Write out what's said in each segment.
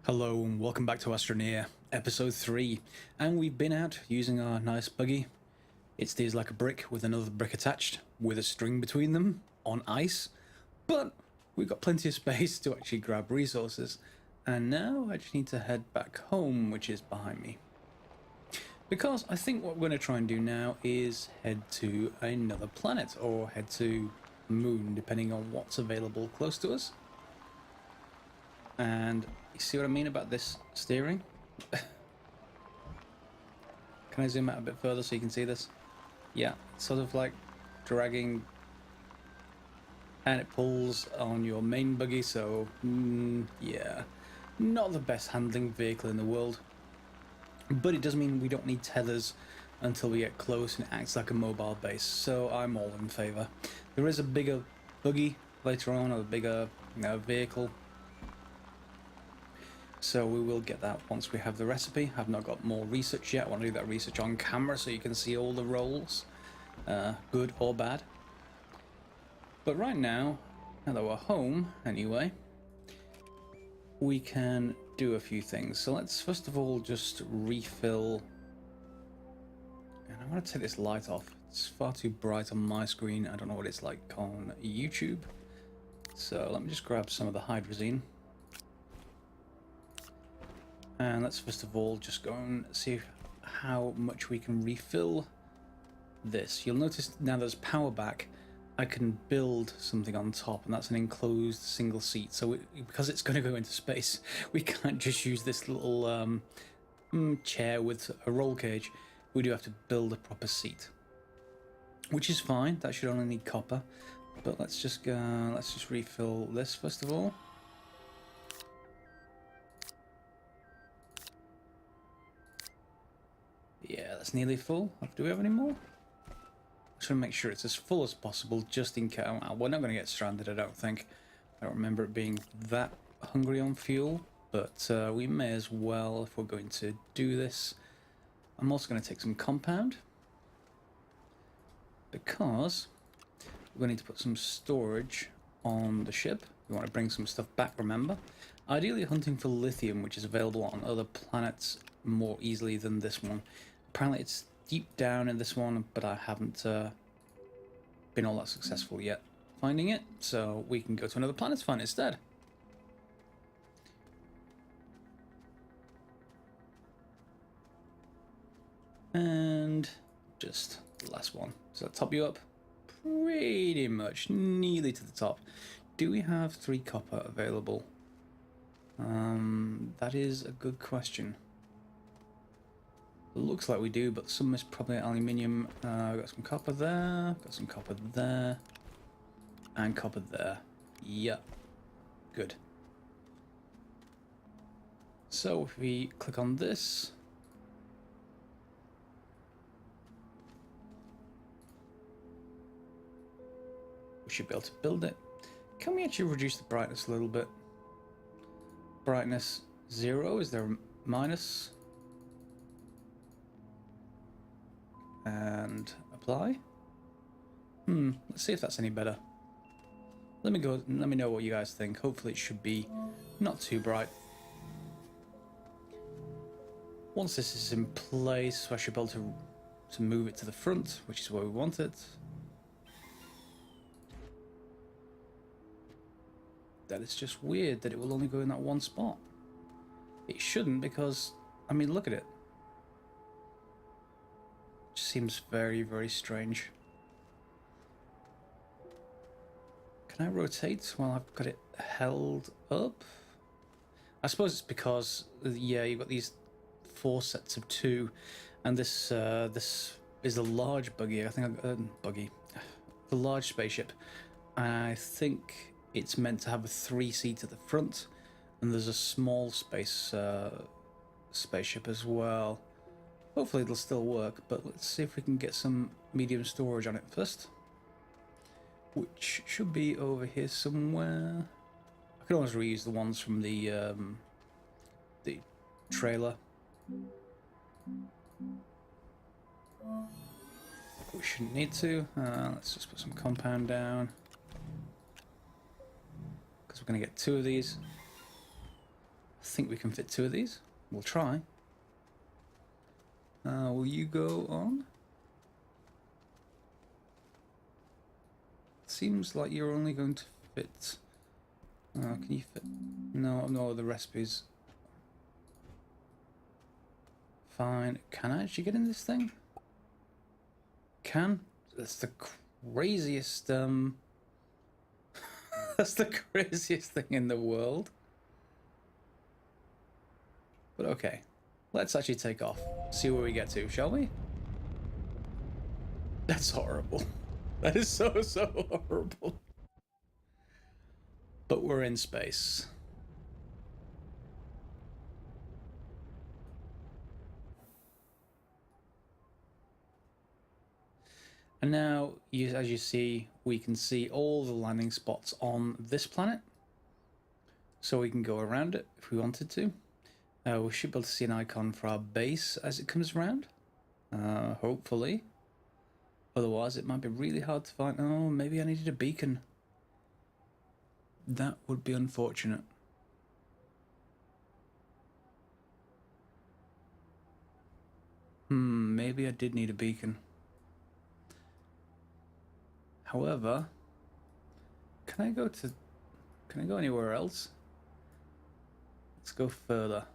Hello and welcome back to Astroneer, episode 3, and we've been out using our nice buggy. It steers like a brick with another brick attached, with a string between them, on ice, but we've got plenty of space to actually grab resources, and now I just need to head back home, which is behind me. Because I think what we're going to try and do now is head to another planet, or head to moon, depending on what's available close to us. And you see what I mean about this steering? Can I zoom out a bit further so you can see this? Yeah, it's sort of like dragging, and it pulls on your main buggy, so yeah, not the best handling vehicle in the world. But it does mean we don't need tethers until we get close, and it acts like a mobile base, so I'm all in favour. There is a bigger buggy later on, or a bigger vehicle. So we will get that once we have the recipe. I've not got more research yet. I want to do that research on camera so you can see all the rolls, good or bad. But right now that we're home anyway, we can do a few things. So let's first of all just refill. And I want to take this light off. It's far too bright on my screen. I don't know what it's like on YouTube. So let me just grab some of the hydrazine. And let's first of all just go and see how much we can refill this. You'll notice now there's power back, I can build something on top, and that's an enclosed single seat. So because it's going to go into space, we can't just use this little chair with a roll cage. We do have to build a proper seat, which is fine. That should only need copper. But let's just refill this first of all. Yeah, that's nearly full. Do we have any more? Just want to make sure it's as full as possible, just in case. We're not going to get stranded, I don't think. I don't remember it being that hungry on fuel, but we may as well if we're going to do this. I'm also going to take some compound, because we're going to need to put some storage on the ship. We want to bring some stuff back, remember? Ideally hunting for lithium, which is available on other planets more easily than this one. Apparently it's deep down in this one, but I haven't been all that successful yet finding it, so we can go to another planet to find it instead. And just the last one. Does that top you up? Pretty much, nearly to the top. Do we have 3 copper available? That is a good question. It looks like we do, but some is probably aluminium. Got some copper there, got some copper there, and copper there. Yep, good. So if we click on this, we should be able to build it. Can we actually reduce the brightness a little bit? Brightness 0, is there a minus? And apply. Let's see if that's any better. Let me know what you guys think. Hopefully it should be not too bright. Once this is in place, I should be able to move it to the front, which is where we want it. That is just weird that it will only go in that one spot. It shouldn't, because, I mean, look at it. Just seems very, very strange. Can I rotate while I've got it held up? I suppose it's because, yeah, you've got these 4 sets of 2, and this is a large buggy. I think the large spaceship. I think it's meant to have a 3-seat at the front, and there's a small spaceship as well. Hopefully it'll still work, but let's see if we can get some medium storage on it first, which should be over here somewhere. I can always reuse the ones from the trailer. We shouldn't need to. Let's just put some compound down, because we're going to get 2 of these. think we can fit 2 of these. We'll try. Will you go on? Seems like you're only going to fit... can you fit... No, the recipes. Fine. Can I actually get in this thing? Can? That's the craziest, that's the craziest thing in the world. But okay. Let's actually take off. See where we get to, shall we? That's horrible. That is so horrible. But we're in space. And now, as you see, we can see all the landing spots on this planet. So we can go around it if we wanted to. We should be able to see an icon for our base as it comes around. Hopefully. Otherwise, it might be really hard to find. Oh, maybe I needed a beacon. That would be unfortunate. Maybe I did need a beacon. However, can I go anywhere else? Let's go further.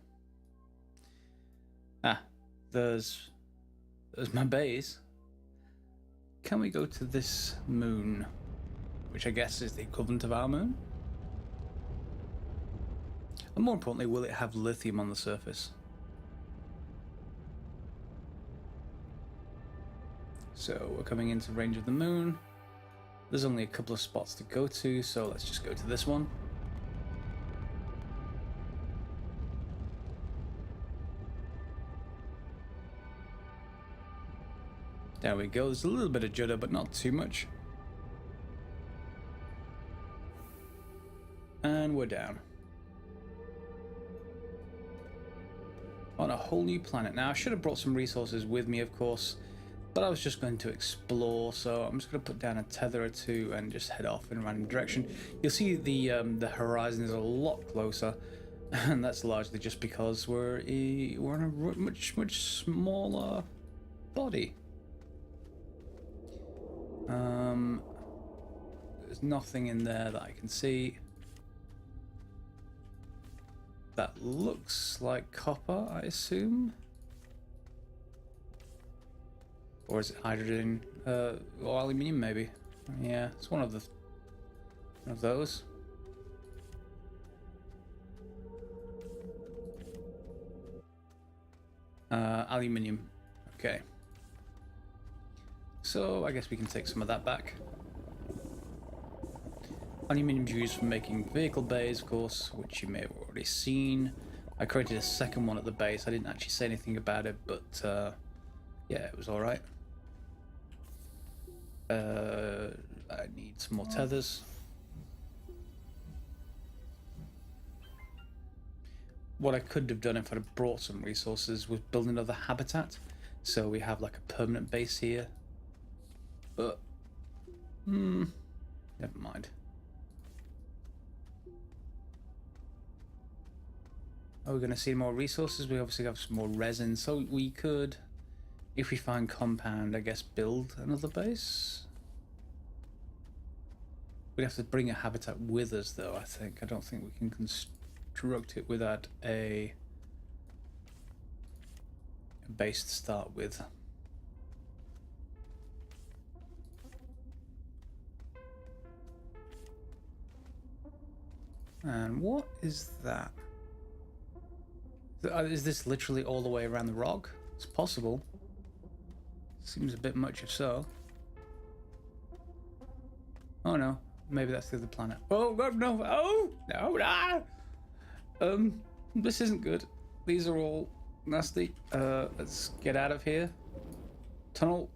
There's my base. Can we go to this moon? Which I guess is the equivalent of our moon? And more importantly, will it have lithium on the surface? So we're coming into range of the moon. There's only a couple of spots to go to, so let's just go to this one. There we go. There's a little bit of judder, but not too much. And we're down. On a whole new planet. Now, I should have brought some resources with me, of course, but I was just going to explore, so I'm just going to put down a tether or 2 and just head off in a random direction. You'll see the horizon is a lot closer, and that's largely just because we're in a much smaller body. There's nothing in there that I can see. That looks like copper, I assume. Or is it hydrogen? Or aluminium, maybe. Yeah, it's one of those. Aluminium. Okay. So I guess we can take some of that back. Aluminium is used for making vehicle bays, of course, which you may have already seen. I created a second one at the base. I didn't actually say anything about it, but yeah, it was alright. I need some more tethers. What I could have done if I'd have brought some resources was build another habitat, so we have like a permanent base here. But never mind. Are we going to see more resources? We obviously have some more resin, so we could, if we find compound, I guess build another base. We'd have to bring a habitat with us, though, I think. I don't think we can construct it without a base to start with. And what is that? Is this literally all the way around the rock? It's possible. Seems a bit much if so. Oh no, maybe that's the other planet. Oh god, no! Oh no! Ah! This isn't good. These are all nasty. Let's get out of here. Tunnel.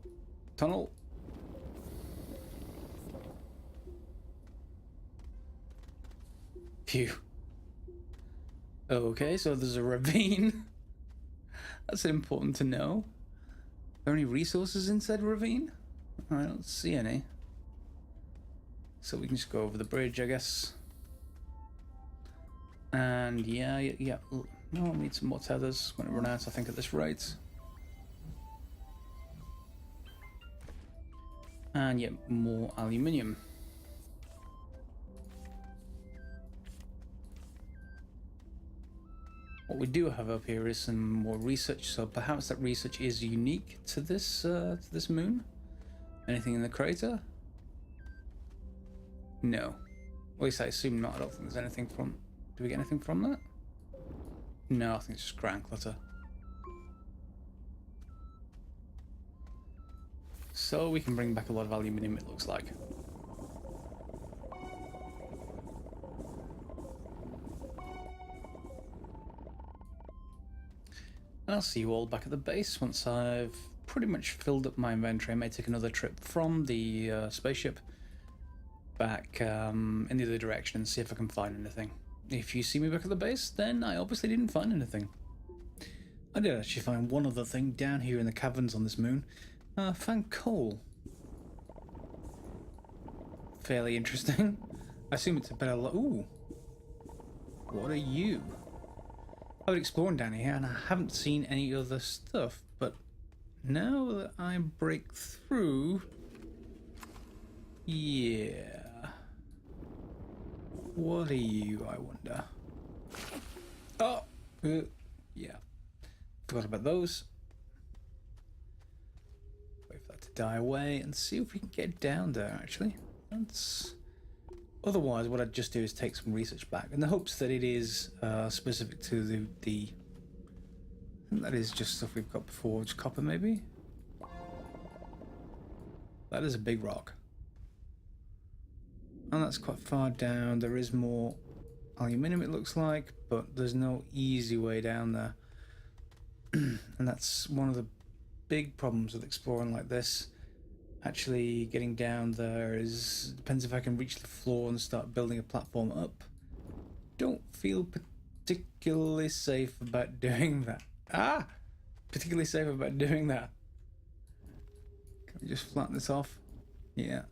Phew. Okay, so there's a ravine. That's important to know. Are there any resources inside the ravine? I don't see any. So we can just go over the bridge, I guess. And yeah. No, I need some more tethers when it run out, I think, at this rate. And yet more aluminium. What we do have up here is some more research, so perhaps that research is unique to this moon. Anything in the crater? No. At least I assume not. I don't think there's anything from... Do we get anything from that? No, I think it's just ground clutter. So we can bring back a lot of aluminium, it looks like. I'll see you all back at the base once I've pretty much filled up my inventory. I may take another trip from the spaceship back in the other direction and see if I can find anything. If you see me back at the base, then I obviously didn't find anything. I did actually find one other thing down here in the caverns on this moon. I found coal. Fairly interesting. I assume it's a better... Ooh. What are you? I've been exploring down here and I haven't seen any other stuff, but now that I break through... Yeah... What are you, I wonder? Oh! Yeah. Forgot about those. Wait for that to die away and see if we can get down there, actually. Otherwise, what I'd just do is take some research back in the hopes that it is specific to the... I think that is just stuff we've got before. Just copper, maybe? That is a big rock. And that's quite far down. There is more aluminium, it looks like, but there's no easy way down there. And that's one of the big problems with exploring like this. Actually getting down there is... depends if I can reach the floor and start building a platform up. Don't feel particularly safe about doing that. Particularly safe about doing that. Can we just flatten this off? Yeah.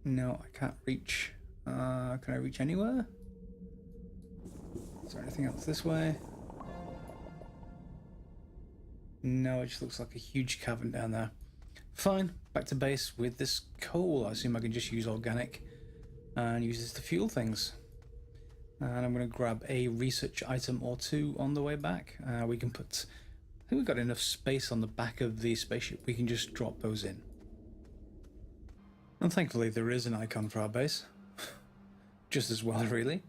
No, I can't reach. Can I reach anywhere? Is there anything else this way? No, it just looks like a huge cavern down there. Fine, back to base with this coal. I assume I can just use organic and use this to fuel things. And I'm going to grab a research item or two on the way back. We can put... I think we've got enough space on the back of the spaceship. We can just drop those in. And thankfully there is an icon for our base. Just as well, really.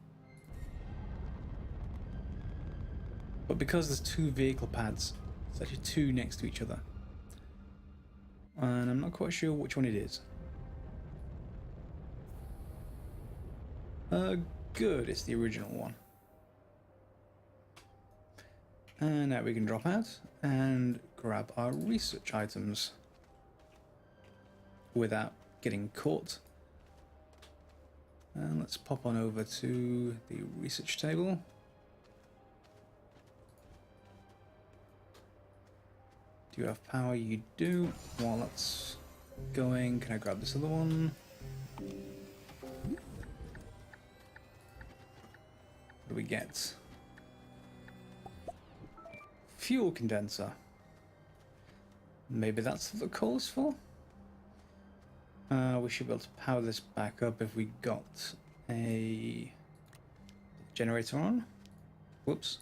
But because there's two vehicle pads, it's actually two next to each other. And I'm not quite sure which one it is. Good, it's the original one. And now we can drop out and grab our research items without getting caught. And let's pop on over to the research table. Do you have power? You do. While that's going, can I grab this other one? What do we get? Fuel condenser. Maybe that's what the coal is for? We should be able to power this back up if we got a generator on. Whoops.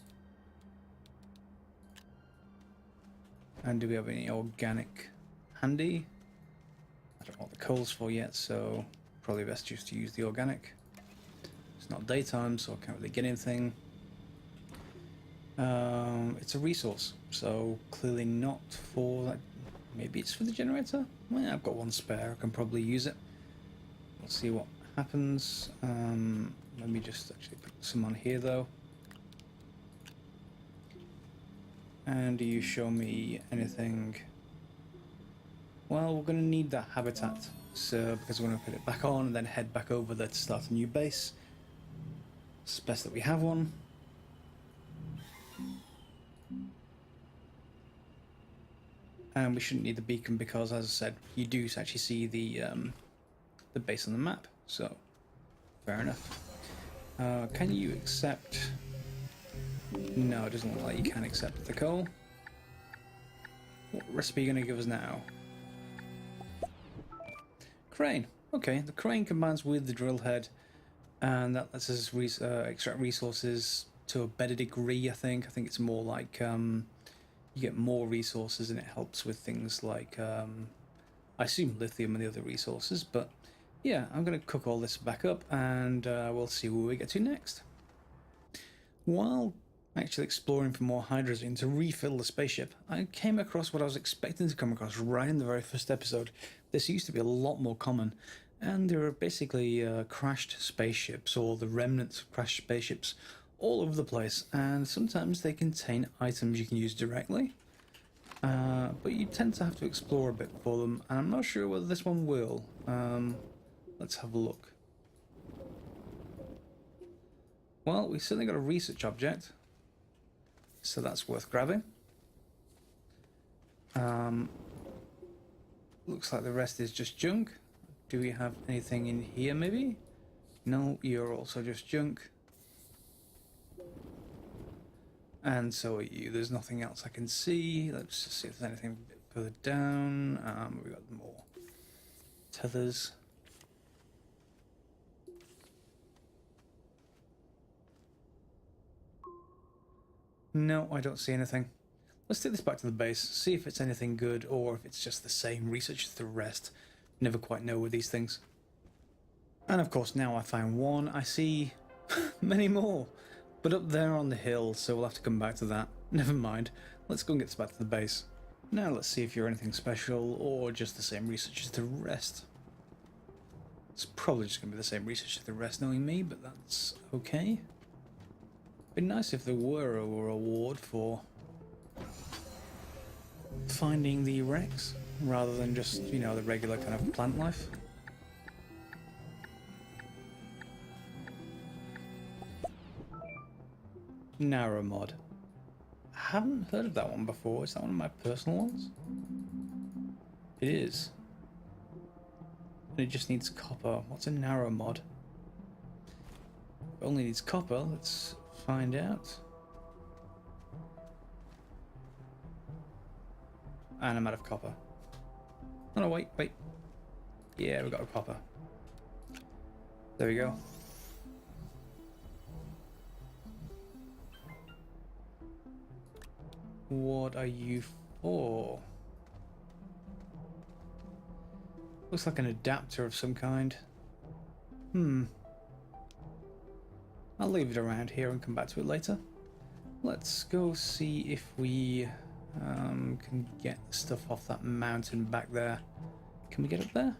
And do we have any organic handy? I don't know what the coal's for yet, so probably best just to use the organic. It's not daytime, so I can't really get anything. It's a resource, so clearly not for that. Maybe it's for the generator? Well, I've got one spare, I can probably use it. We'll see what happens. Let me just actually put some on here though. And do you show me anything? Well, we're going to need that habitat, so because we're going to put it back on and then head back over there to start a new base. It's best that we have one. And we shouldn't need the beacon because, as I said, you do actually see the base on the map. So, fair enough. Can you accept... No, it doesn't look like you can accept the coal. What recipe are you going to give us now? Crane. Okay, the crane combines with the drill head, and that lets us extract resources to a better degree, I think. I think it's more like you get more resources, and it helps with things like, I assume lithium and the other resources, but yeah, I'm going to cook all this back up, and we'll see where we get to next. While actually exploring for more hydrogen to refill the spaceship, I came across what I was expecting to come across right in the very first episode. This used to be a lot more common, and there are basically crashed spaceships, or the remnants of crashed spaceships, all over the place, and sometimes they contain items you can use directly, but you tend to have to explore a bit for them, and I'm not sure whether this one will. Let's have a look. Well, we certainly got a research object, so that's worth grabbing. Looks like the rest is just junk. Do we have anything in here, maybe? No, you're also just junk. And so are you. There's nothing else I can see. Let's just see if there's anything a bit further down. We've got more tethers. No, I don't see anything. Let's take this back to the base, see if it's anything good or if it's just the same research as the rest. Never quite know with these things. And of course, now I found one, I see many more. But up there on the hill, so we'll have to come back to that. Never mind. Let's go and get this back to the base. Now let's see if you're anything special or just the same research as the rest. It's probably just going to be the same research as the rest, knowing me, but that's okay. It'd be nice if there were a reward for finding the wrecks, rather than just, you know, the regular kind of plant life. Narrow mod. I haven't heard of that one before. Is that one of my personal ones? It is. And it just needs copper. What's a narrow mod? It only needs copper. Let's find out. And I'm out of copper. Oh no, wait. Yeah, we got a copper. There we go. What are you for? Looks like an adapter of some kind. I'll leave it around here and come back to it later. Let's go see if we can get the stuff off that mountain back there. Can we get up there?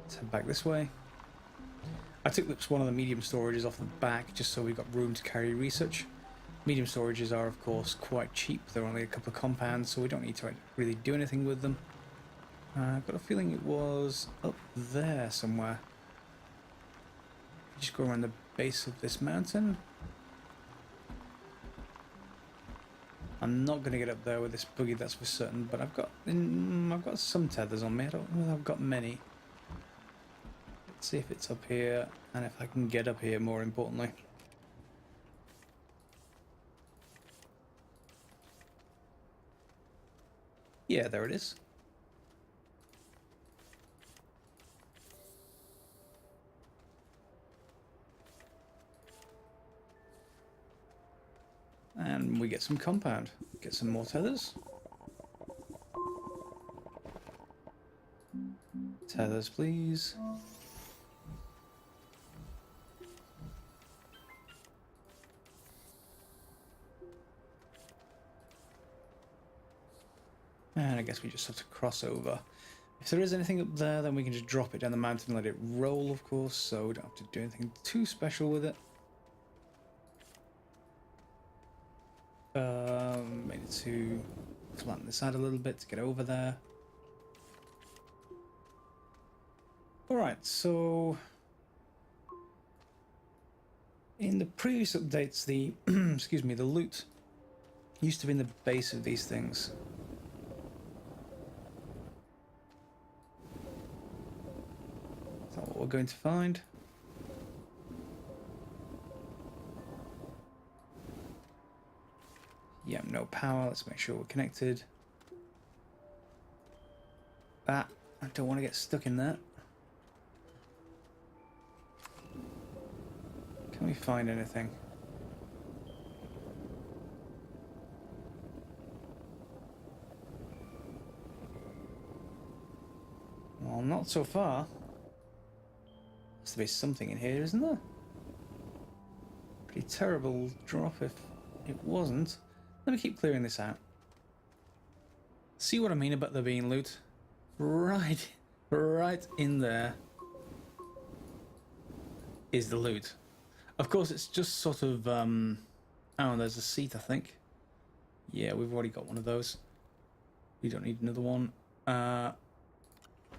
Let's head back this way. I took one of the medium storages off the back just so we've got room to carry research. Medium storages are of course quite cheap. They're only a couple of compounds, so we don't need to really do anything with them. I've got a feeling it was up there somewhere. Just go around the base of this mountain. I'm not going to get up there with this buggy, that's for certain, but I've got some tethers on me. I don't know if I've got many. Let's see if it's up here, and if I can get up here, more importantly. Yeah, there it is. And we get some compound. Get some more tethers. Tethers, please. And I guess we just have to cross over. If there is anything up there, then we can just drop it down the mountain and let it roll, of course, so we don't have to do anything too special with it. May need to flatten this out a little bit to get over there. Alright, so in the previous updates, the excuse me, the loot used to be in the base of these things. Is that what we're going to find? Yeah, no power. Let's make sure we're connected. Ah, I don't want to get stuck in that. Can we find anything? Well, not so far. Has to be something in here, isn't there? Pretty terrible drop if it wasn't. Let me keep clearing this out. See what I mean about there being loot? Right in there is the loot. Of course, it's just sort of, oh, there's a seat, I think. Yeah, we've already got one of those. We don't need another one.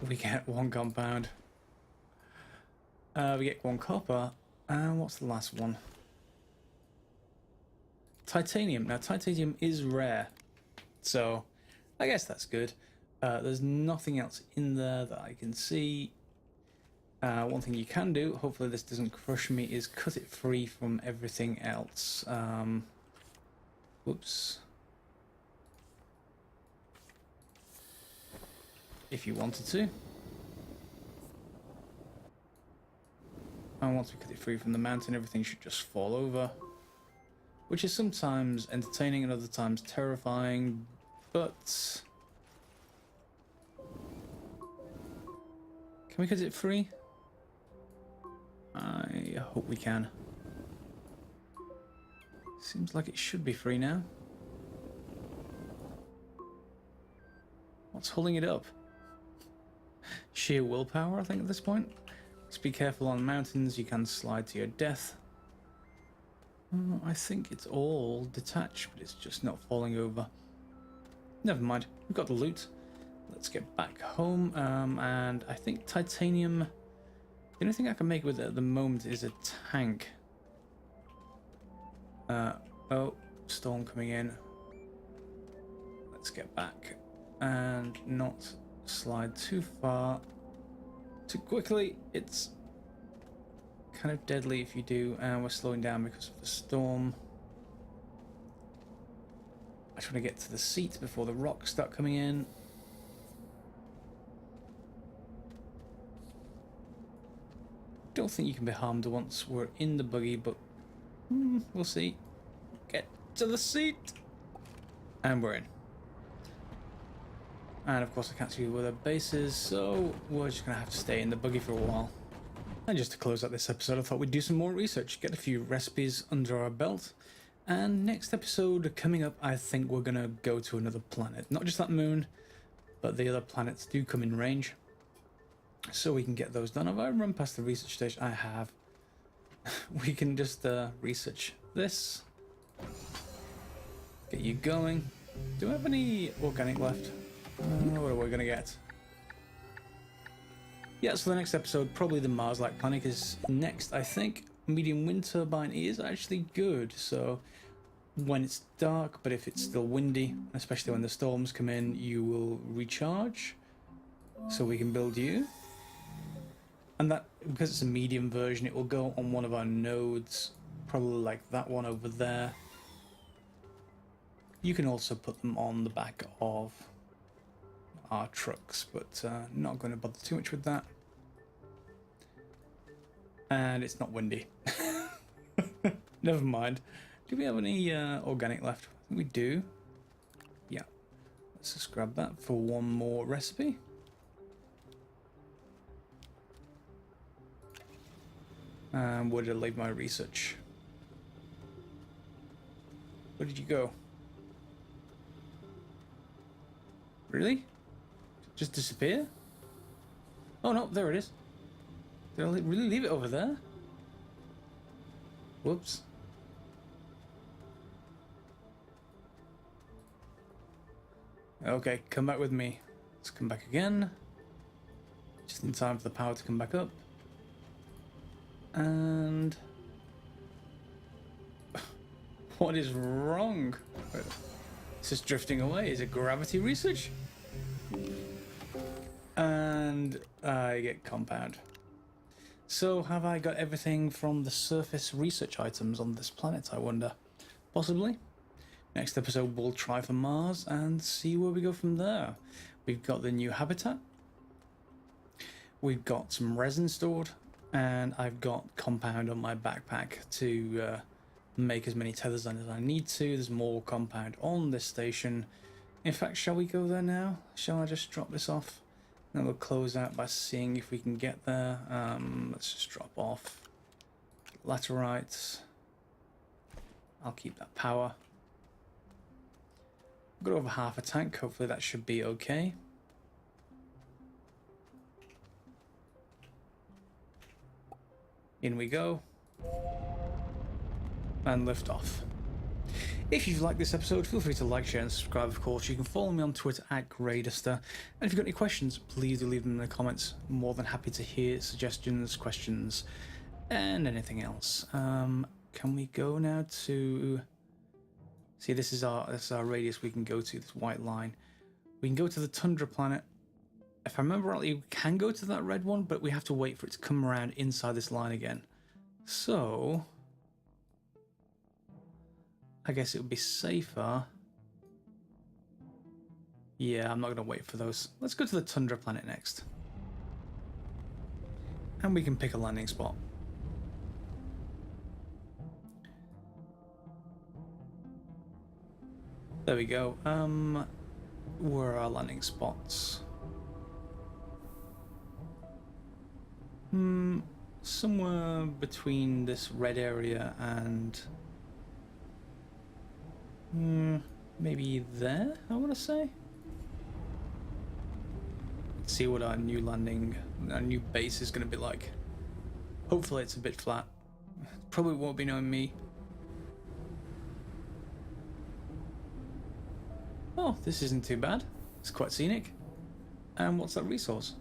We get one compound. We get one copper. And what's the last one? Titanium. Now, titanium is rare. So, I guess that's good. There's nothing else in there that I can see. One thing you can do, hopefully this doesn't crush me, is cut it free from everything else. Whoops. If you wanted to. And once we cut it free from the mountain, everything should just fall over. Which is sometimes entertaining and other times terrifying, but... Can we cut it free? I hope we can. Seems like it should be free now. What's holding it up? Sheer willpower, I think, at this point. Just be careful on mountains, you can slide to your death. I think it's all detached, but it's just not falling over. Never mind, we've got the loot. Let's get back home, and I think titanium... The only thing I can make with it at the moment is a tank. Oh, storm coming in. Let's get back and not slide too far too quickly. It's kind of deadly if you do, and we're slowing down because of the storm. I just want to get to the seat before the rocks start coming in. Don't think you can be harmed once we're in the buggy, but we'll see. Get to the seat, and we're in. And of course I can't see where the base is, so we're just gonna have to stay in the buggy for a while. And just to close out this episode, I thought we'd do some more research, get a few recipes under our belt. And next episode coming up, I think we're gonna go to another planet. Not just that moon, but the other planets do come in range. So we can get those done. If I run past the research station, I have. We can just research this. Get you going. Do I have any organic left? What are we gonna get? Yeah, so the next episode, probably the Mars-like planet is next, I think. Medium wind turbine is actually good, so when it's dark, but if it's still windy, especially when the storms come in, you will recharge. So we can build you. And that, because it's a medium version, it will go on one of our nodes, probably like that one over there. You can also put them on the back of our trucks, but not going to bother too much with that. And it's not windy. Never mind. Do we have any organic left? I think we do. Yeah. Let's just grab that for one more recipe. And where did I leave my research? Where did you go? Really? Just disappear? Oh no, there it is. Did I really leave it over there? Whoops. Okay, come back with me. Let's come back again. Just in time for the power to come back up. And... What is wrong? It's just drifting away. Is it gravity research? And I get compound. So have I got everything from the surface research items on this planet, I wonder? Possibly. Next episode, we'll try for Mars and see where we go from there. We've got the new habitat. We've got some resin stored, and I've got compound on my backpack to make as many tethers as I need to. There's more compound on this station. In fact, shall we go there now? Shall I just drop this off? And we'll close out by seeing if we can get there. Let's just drop off laterites. I'll keep that power. Got over half a tank. Hopefully that should be okay. In we go. And lift off. If you've liked this episode, feel free to like, share and subscribe, of course. You can follow me on Twitter at Greyduster. And if you've got any questions, please do leave them in the comments. More than happy to hear suggestions, questions, and anything else. Can we go now to... See, this is our radius we can go to, this white line. We can go to the Tundra planet. If I remember rightly, we can go to that red one, but we have to wait for it to come around inside this line again. So... I guess it would be safer. Yeah, I'm not going to wait for those. Let's go to the Tundra planet next. And we can pick a landing spot. There we go. Where are our landing spots? Somewhere between this red area and... maybe there, I want to say. Let's see what our new base is going to be like. Hopefully it's a bit flat. Probably won't be knowing me. Oh, this isn't too bad. It's quite scenic. And what's that resource?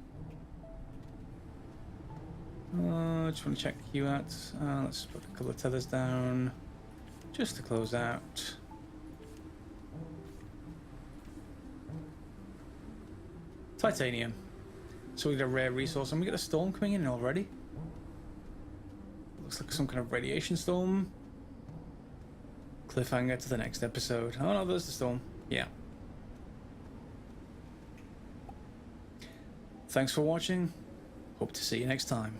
Just want to check you out. Let's put a couple of tethers down just to close out. Titanium. So we get a rare resource, and we get a storm coming in already. Looks like some kind of radiation storm. Cliffhanger to the next episode. Oh no, there's the storm. Yeah. Thanks for watching. Hope to see you next time.